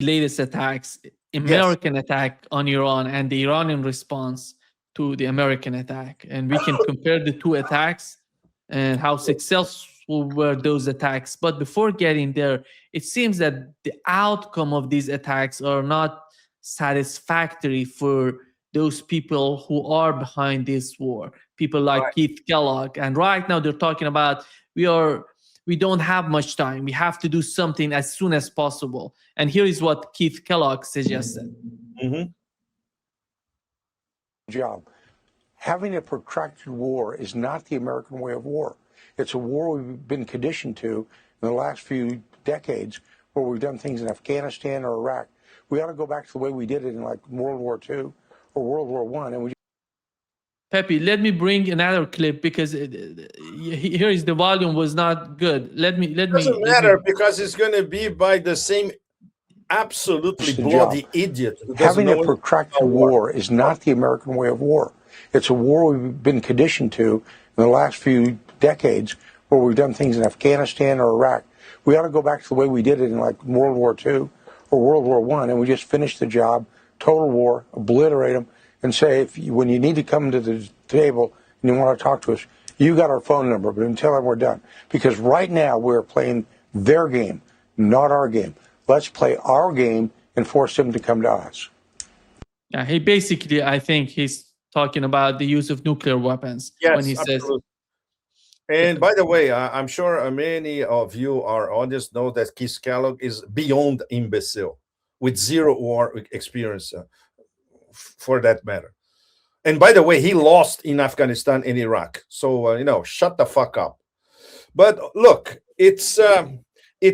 latest attacks, Yes. American attack on Iran and the Iranian response to the American attack. And we can compare the two attacks and how successful were those attacks. But before getting there, it seems that the outcome of these attacks are not satisfactory for those people who are behind this war. People like Right. Keith Kellogg. And right now they're talking about we don't have much time. We have to do something as soon as possible. And here is what Keith Kellogg suggested. Mhm. Job. Having a protracted war is not the American way of war. It's a war we've been conditioned to in the last few decades, where we've done things in Afghanistan or Iraq. We ought to go back to the way we did it in like World War II or World War I, and we Pepe, let me bring another clip because here is the volume was not good. Doesn't matter because it's going to be by the same absolutely bloody idiot who doesn't having a know protracted war is not the American way of war. It's a war we've been conditioned to in the last few decades, where we've done things in Afghanistan or Iraq. We ought to go back to the way we did it in like World War II or World War I, and we just finish the job, total war, obliterate them, and say, when you need to come to the table and you want to talk to us, you got our phone number, but until then we're done. Because right now we're playing their game, not our game. Let's play our game and force them to come to us. Yeah, he basically, I think he's talking about the use of nuclear weapons when he says. And by the way, I'm sure many of you, our audience, know that Keith Kellogg is beyond imbecile, with zero war experience, for that matter. And by the way, he lost in Afghanistan and Iraq. So, shut the fuck up. But look, it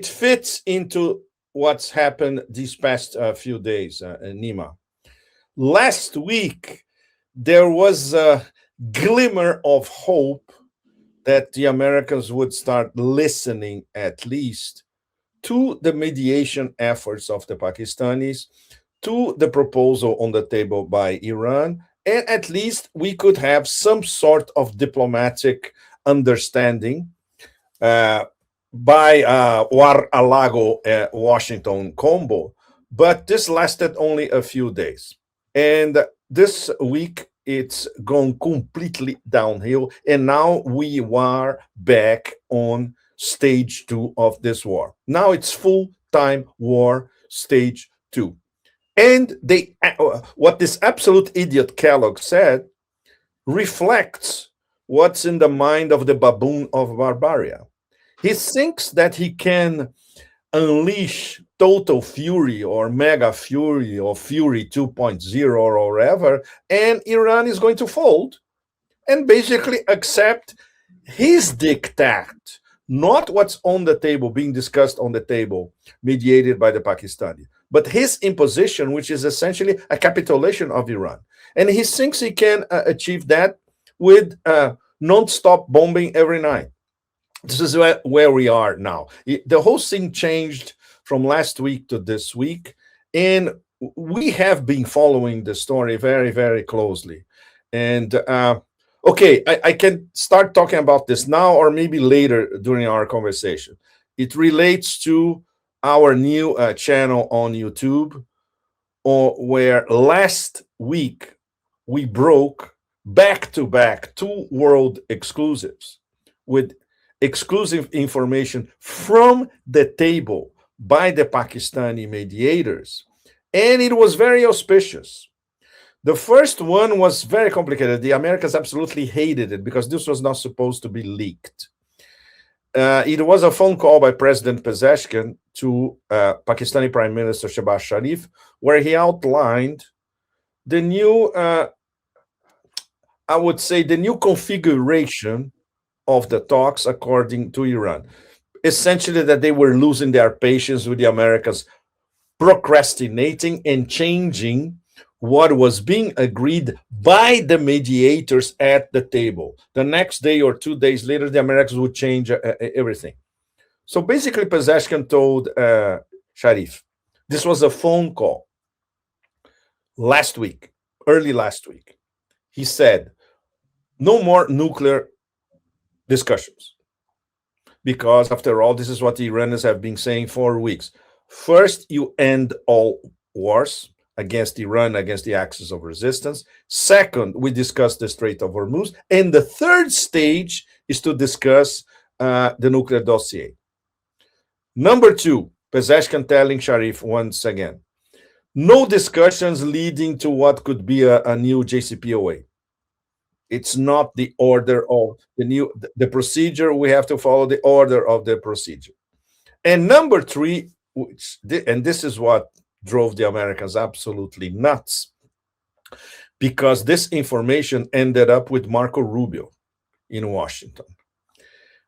fits into what's happened these past few days, Nima. Last week, there was a glimmer of hope that the Americans would start listening at least to the mediation efforts of the Pakistanis, to the proposal on the table by Iran, and at least we could have some sort of diplomatic understanding by War-a-Lago Washington combo. But this lasted only a few days. And this week, it's gone completely downhill. And now we are back on stage 2 of this war. Now it's full-time war, stage 2. And what this absolute idiot Kellogg said reflects what's in the mind of the baboon of Barbaria. He thinks that he can unleash total fury or mega fury or fury 2.0 or whatever, and Iran is going to fold and basically accept his diktat, not what's on the table, being discussed on the table, mediated by the Pakistani, but his imposition, which is essentially a capitulation of Iran. And he thinks he can achieve that with non-stop bombing every night. This is where we are now. The whole thing changed from last week to this week, and we have been following the story very, very closely. And okay, I can start talking about this now or maybe later during our conversation. It relates to our new channel on YouTube, where last week we broke back-to-back 2 world exclusives with exclusive information from the table by the Pakistani mediators. And it was very auspicious. The first one was very complicated. The Americans absolutely hated it because this was not supposed to be leaked. It was a phone call by President Pezeshkian to Pakistani Prime Minister Shehbaz Sharif, where he outlined the new, I would say, the new configuration of the talks according to Iran. Essentially that they were losing their patience with the Americans, procrastinating and changing what was being agreed by the mediators at the table. The next day or 2 days later, the Americans would change everything. So basically, Pezeshkian told Sharif, this was a phone call last week, early last week. He said, no more nuclear discussions. Because after all, this is what the Iranians have been saying for weeks. First, you end all wars against Iran, against the axis of resistance. Second, we discuss the Strait of Hormuz. And the third stage is to discuss the nuclear dossier. Number two, Pezeshkian telling Sharif once again, no discussions leading to what could be a new JCPOA. It's not the order of the procedure. We have to follow the order of the procedure. And number three, and this is what drove the Americans absolutely nuts, because this information ended up with Marco Rubio in Washington.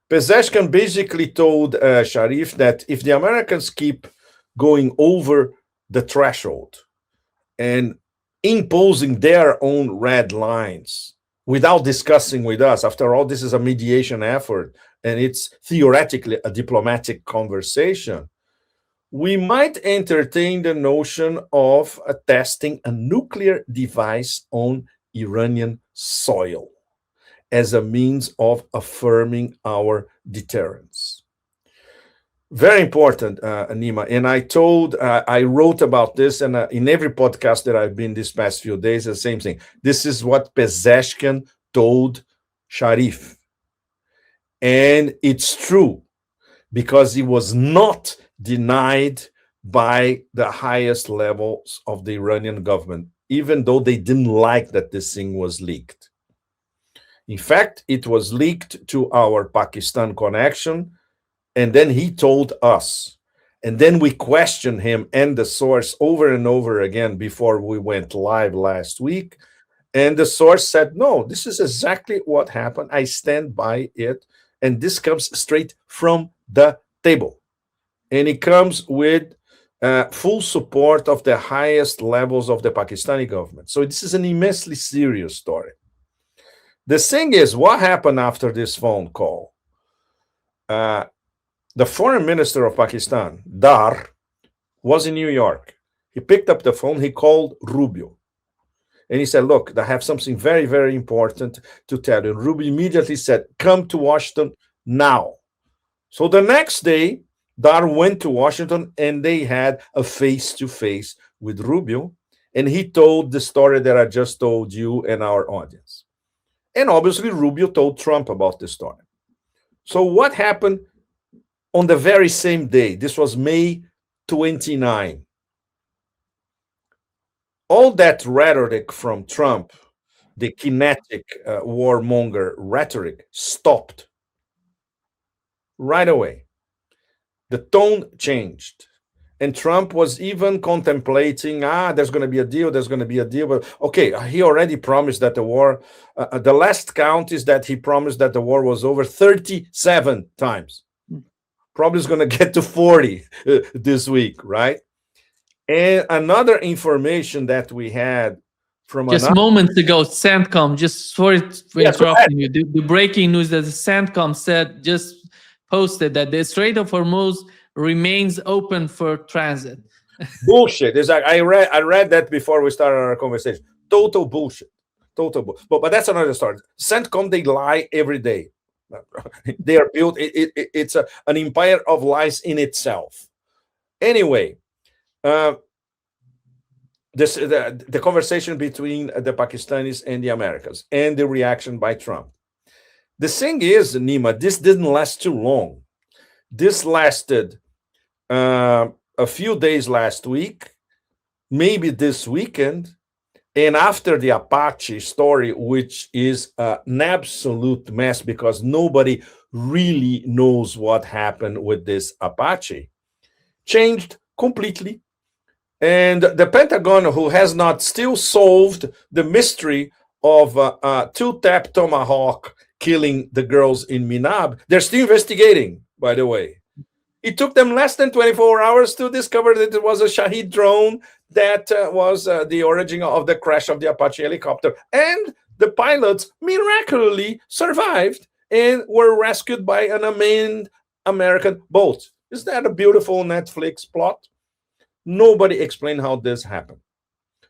Pezeshkian basically told Sharif that if the Americans keep going over the threshold and imposing their own red lines without discussing with us, after all, this is a mediation effort and it's theoretically a diplomatic conversation, we might entertain the notion of testing a nuclear device on Iranian soil as a means of affirming our deterrence. Very important, Nima. And I wrote about this, and in every podcast that I've been this past few days, the same thing. This is what Pezeshkian told Sharif. And it's true, because he was not denied by the highest levels of the Iranian government, even though they didn't like that this thing was leaked. In fact, it was leaked to our Pakistan connection, and then he told us. And then we questioned him and the source over and over again before we went live last week. And the source said, no, this is exactly what happened. I stand by it. And this comes straight from the table. And it comes with full support of the highest levels of the Pakistani government. So this is an immensely serious story. The thing is, what happened after this phone call? The foreign minister of Pakistan, Dar, was in New York. He picked up the phone, he called Rubio. And he said, look, I have something very, very important to tell you. And Rubio immediately said, come to Washington now. So the next day, Dar went to Washington and they had a face-to-face with Rubio. And he told the story that I just told you and our audience. And obviously, Rubio told Trump about the story. So what happened on the very same day? This was May 29. All that rhetoric from Trump, the kinetic warmonger rhetoric, stopped right away. The tone changed. And Trump was even contemplating, there's going to be a deal, But okay, he already promised that the war, the last count is that he promised that the war was over 37 times. Probably is going to get to 40 this week, right? And another information that we had from just moments ago, CENTCOM, just sorry for interrupting you. The breaking news that the CENTCOM said, just posted that the Strait of Hormuz remains open for transit. Bullshit. It's like I read that before we started our conversation. Total bullshit. But that's another story. CENTCOM, they lie every day. They are built. It's an empire of lies in itself. Anyway, the conversation between the Pakistanis and the Americans and the reaction by Trump. The thing is, Nima, this didn't last too long. This lasted a few days last week, maybe this weekend, and after the Apache story, which is an absolute mess because nobody really knows what happened with this Apache, changed completely. And the Pentagon, who has not still solved the mystery of two-tap Tomahawk killing the girls in Minab, they're still investigating, by the way. It took them less than 24 hours to discover that it was a Shahed drone that was the origin of the crash of the Apache helicopter. And the pilots miraculously survived and were rescued by an unmanned American boat. Is that a beautiful Netflix plot? Nobody explained how this happened.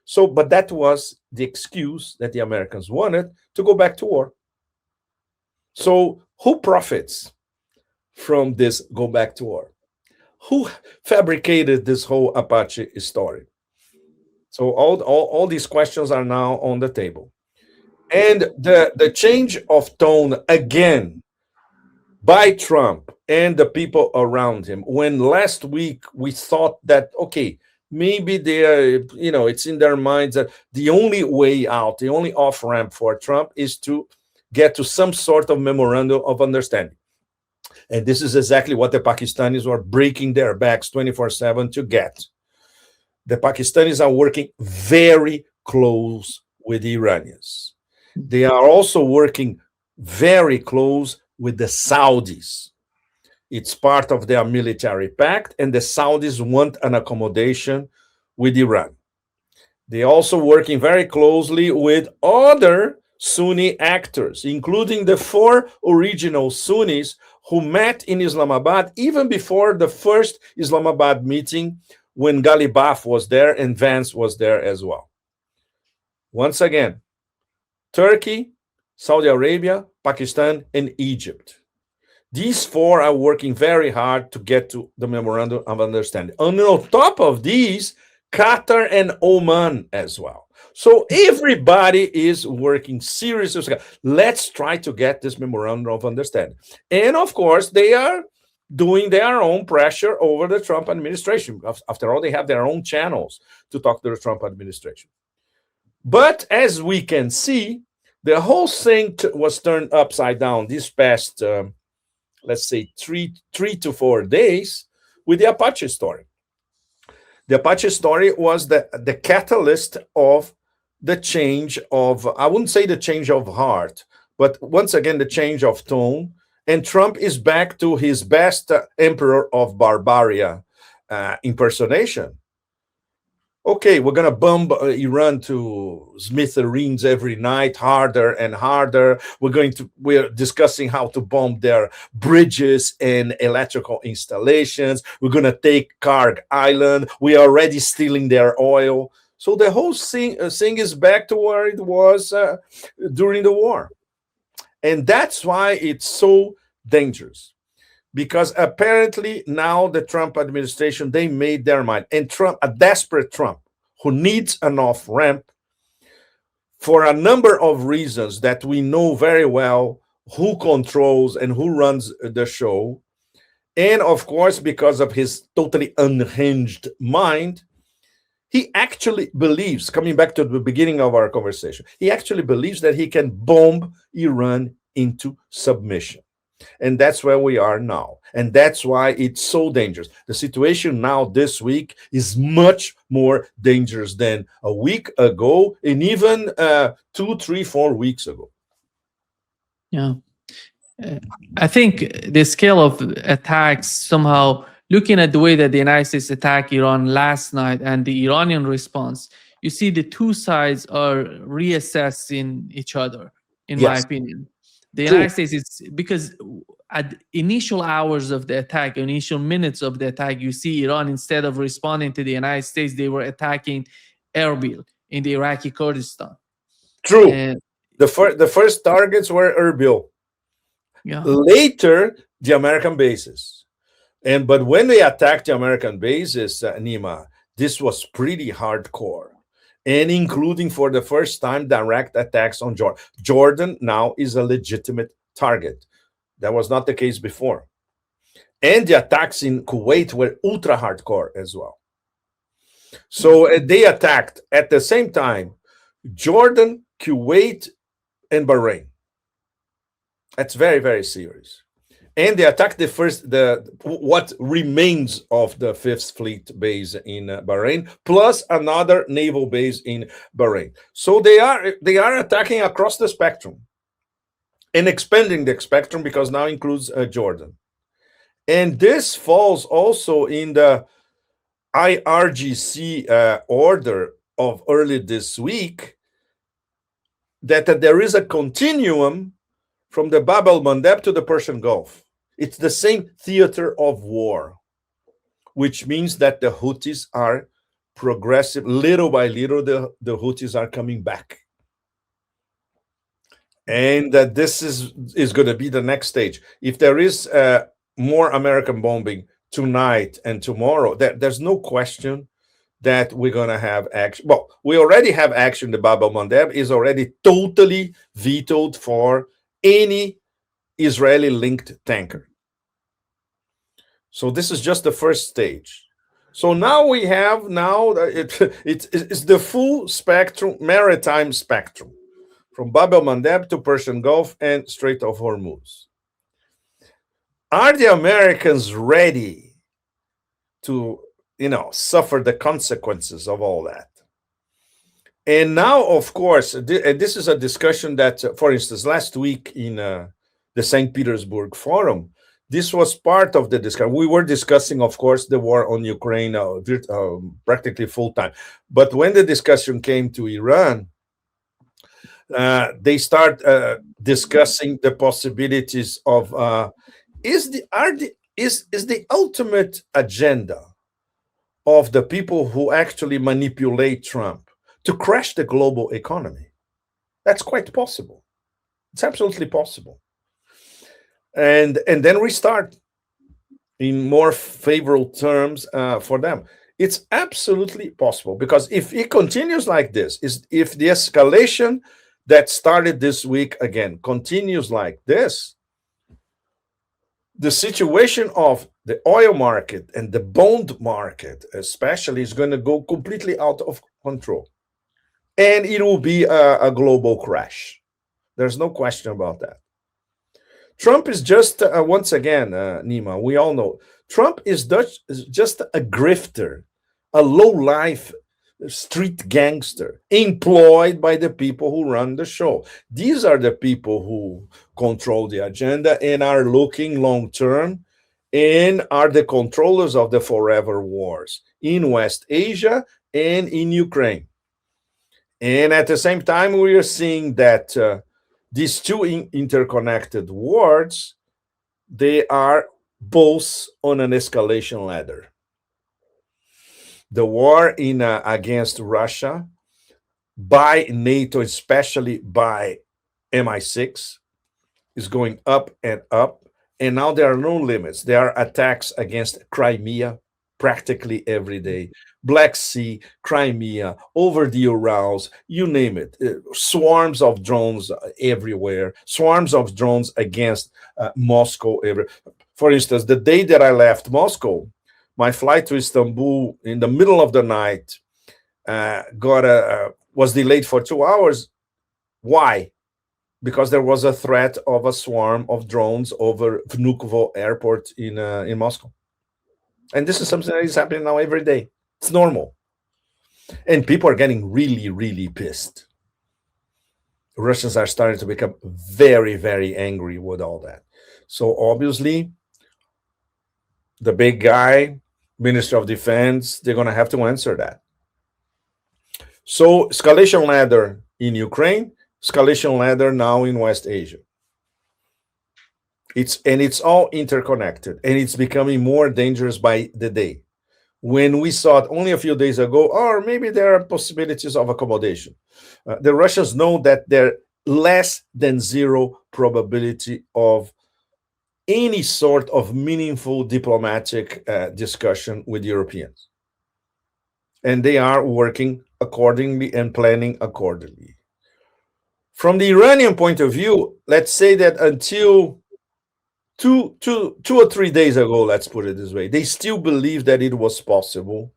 So, but that was the excuse that the Americans wanted to go back to war. So who profits from this go back to war? who fabricated this whole Apache story? So all these questions are now on the table. And the change of tone again by Trump and the people around him, when last week we thought that, okay, maybe they're, it's in their minds that the only way out, the only off ramp for Trump is to get to some sort of memorandum of understanding. And this is exactly what the Pakistanis were breaking their backs 24/7 to get. The Pakistanis are working very close with the Iranians. They are also working very close with the Saudis. It's part of their military pact, and the Saudis want an accommodation with Iran. They're also working very closely with other Sunni actors, including the 4 original Sunnis who met in Islamabad even before the first Islamabad meeting, when Ghalibaf was there and Vance was there as well. Once again, Turkey, Saudi Arabia, Pakistan, and Egypt. These 4 are working very hard to get to the memorandum of understanding. And on top of these, Qatar and Oman as well. So everybody is working seriously. Let's try to get this memorandum of understanding. And of course, they are doing their own pressure over the Trump administration. After all, they have their own channels to talk to the Trump administration. But as we can see, the whole thing was turned upside down this past, let's say, three to 4 days with the Apache story. The Apache story was the catalyst of the change of, I wouldn't say the change of heart, but once again, the change of tone. And Trump is back to his best emperor of Barbaria impersonation. Okay, we're going to bomb Iran to smithereens every night, harder and harder. We're discussing how to bomb their bridges and electrical installations. We're going to take Karg Island. We are already stealing their oil. So the whole thing is back to where it was during the war. And that's why it's so dangerous. Because apparently now the Trump administration, they made their mind. And Trump, a desperate Trump, who needs an off-ramp for a number of reasons that we know very well who controls and who runs the show. And of course, because of his totally unhinged mind, he actually believes, coming back to the beginning of our conversation, he actually believes that he can bomb Iran into submission. And that's where we are now. And that's why it's so dangerous. The situation now this week is much more dangerous than a week ago, and even 2, 3, 4 weeks ago. Yeah. I think the scale of attacks, somehow, looking at the way that the United States attacked Iran last night and the Iranian response, you see the two sides are reassessing each other, in my opinion. The United States, it's because at initial hours of the attack, initial minutes of the attack, you see Iran, instead of responding to the United States, they were attacking Erbil in the Iraqi Kurdistan. True. And the first targets were Erbil. Yeah. Later, the American bases. But when they attacked the American bases, Nima, this was pretty hardcore. And including for the first time direct attacks on Jordan. Jordan now is a legitimate target. That was not the case before. And the attacks in Kuwait were ultra hardcore as well. So they attacked at the same time Jordan, Kuwait, and Bahrain. That's very, very serious. And they attacked what remains of the 5th Fleet base in Bahrain, plus another naval base in Bahrain. So they are attacking across the spectrum and expanding the spectrum, because now includes Jordan. And this falls also in the IRGC order of early this week, that there is a continuum from the Bab el-Mandeb to the Persian Gulf. It's the same theater of war, which means that the Houthis are progressive. Little by little, the Houthis are coming back. And this is going to be the next stage. If there is more American bombing tonight and tomorrow, there's no question that we're going to have action. Well, we already have action. The Bab el-Mandeb is already totally vetoed for any Israeli linked tanker. So this is just the first stage. So now we have it's the full spectrum, maritime spectrum, from Bab el-Mandeb to Persian Gulf and Strait of Hormuz. Are the Americans ready to, suffer the consequences of all that? And now, of course, this is a discussion that, for instance, last week in the St. Petersburg Forum, this was part of the discussion. We were discussing, of course, the war on Ukraine practically full time. But when the discussion came to Iran, they start discussing the possibilities of is the ultimate agenda of the people who actually manipulate Trump to crash the global economy. That's quite possible. It's absolutely possible. And then restart in more favorable terms for them. It's absolutely possible, because if it continues like this, if the escalation that started this week again continues like this, the situation of the oil market and the bond market especially is going to go completely out of control. And it will be a global crash. There's no question about that. Trump is just, once again, Nima, we all know, Trump is just a grifter, a low-life street gangster employed by the people who run the show. These are the people who control the agenda and are looking long-term and are the controllers of the forever wars in West Asia and in Ukraine. And at the same time, we are seeing that these two interconnected wars, they are both on an escalation ladder. The war against Russia by NATO, especially by MI6, is going up and up. And now there are no limits. There are attacks against Crimea practically every day. Black Sea, Crimea, over the Urals, you name it. Swarms of drones everywhere. Swarms of drones against Moscow. For instance, the day that I left Moscow, my flight to Istanbul in the middle of the night was delayed for 2 hours. Why? Because there was a threat of a swarm of drones over Vnukovo airport in Moscow. And this is something that is happening now every day. It's normal. And people are getting really, really pissed. Russians are starting to become very, very angry with all that. So obviously, the big guy, Minister of Defense, they're going to have to answer that. So escalation ladder in Ukraine, escalation ladder now in West Asia. It's all interconnected, and it's becoming more dangerous by the day. When we saw it only a few days ago, or maybe there are possibilities of accommodation. The Russians know that there less than zero probability of any sort of meaningful diplomatic discussion with Europeans. And they are working accordingly and planning accordingly. From the Iranian point of view, let's say that until two or 3 days ago, let's put it this way, they still believe that it was possible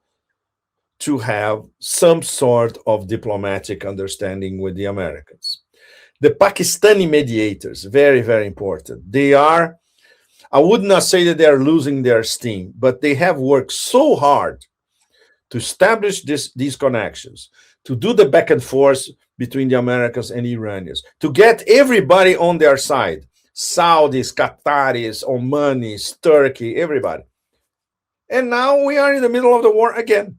to have some sort of diplomatic understanding with the Americans. The Pakistani mediators, very, very important. They are, I would not say that they are losing their steam, but they have worked so hard to establish these connections, to do the back and forth between the Americans and the Iranians, to get everybody on their side, Saudis, Qataris, Omanis, Turkey, everybody. And now we are in the middle of the war again.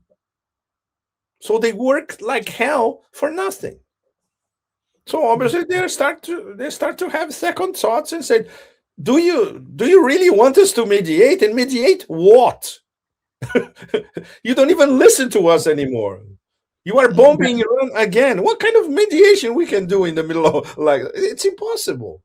So they work like hell for nothing. So obviously they start to have second thoughts and say, do you really want us to mediate? And mediate what? You don't even listen to us anymore. You are bombing Iran again. What kind of mediation we can do in the middle of, like, it's impossible.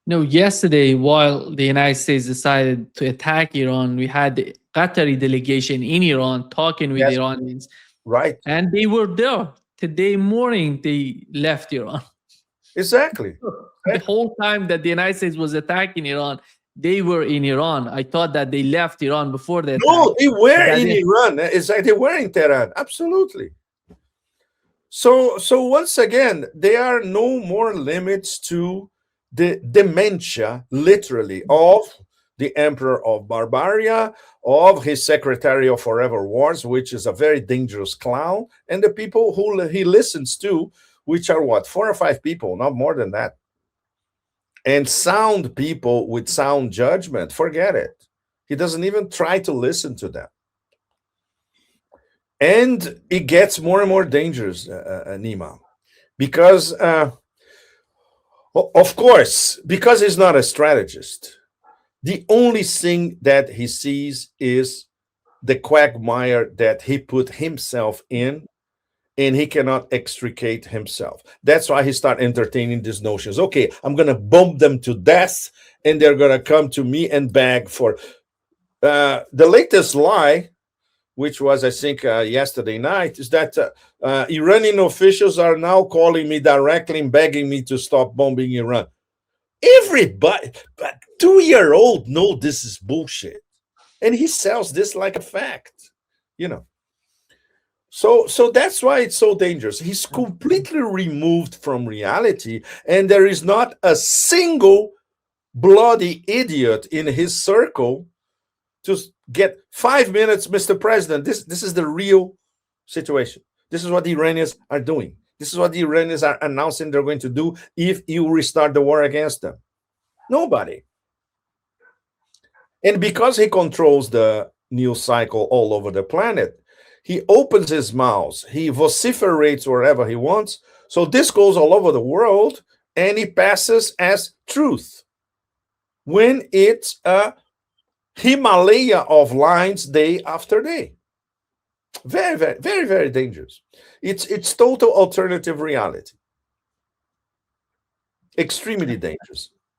No, yesterday, while the United States decided to attack Iran, we had the Qatari delegation in Iran talking with Yes, Iranians, right. and they were there. Today morning, they left Iran. Exactly. The whole time that the United States was attacking Iran, they were in Iran. I thought that they left Iran before the attack. No, they were That in they, Iran. It's like they were in Tehran. Absolutely. So once again, there are no more limits to the dementia, literally, of the Emperor of Barbaria, of his Secretary of Forever Wars, which is a very dangerous clown, and the people who he listens to, which are what, 4 or 5 people, not more than that. And sound people with sound judgment, forget it. He doesn't even try to listen to them. And it gets more and more dangerous, Nima, because, of course, because he's not a strategist, the only thing that he sees is the quagmire that he put himself in, and he cannot extricate himself. That's why he start entertaining these notions. Okay, I'm going to bomb them to death, and they're going to come to me and beg for the latest lie, which was, I think, yesterday night, is that Iranian officials are now calling me directly and begging me to stop bombing Iran. Everybody, but 2-year-old know this is bullshit, and he sells this like a fact, you know. So that's why it's so dangerous. He's completely removed from reality, and there is not a single bloody idiot in his circle to get 5 minutes, Mr. President. This is the real situation. This is what the Iranians are doing. This is what the Iranians are announcing they're going to do if you restart the war against them. Nobody. And because he controls the news cycle all over the planet, he opens his mouth, he vociferates wherever he wants. So this goes all over the world, and it passes as truth when it's a Himalaya of lines day after day. Very, very, very, very dangerous. It's total alternative reality. Extremely dangerous.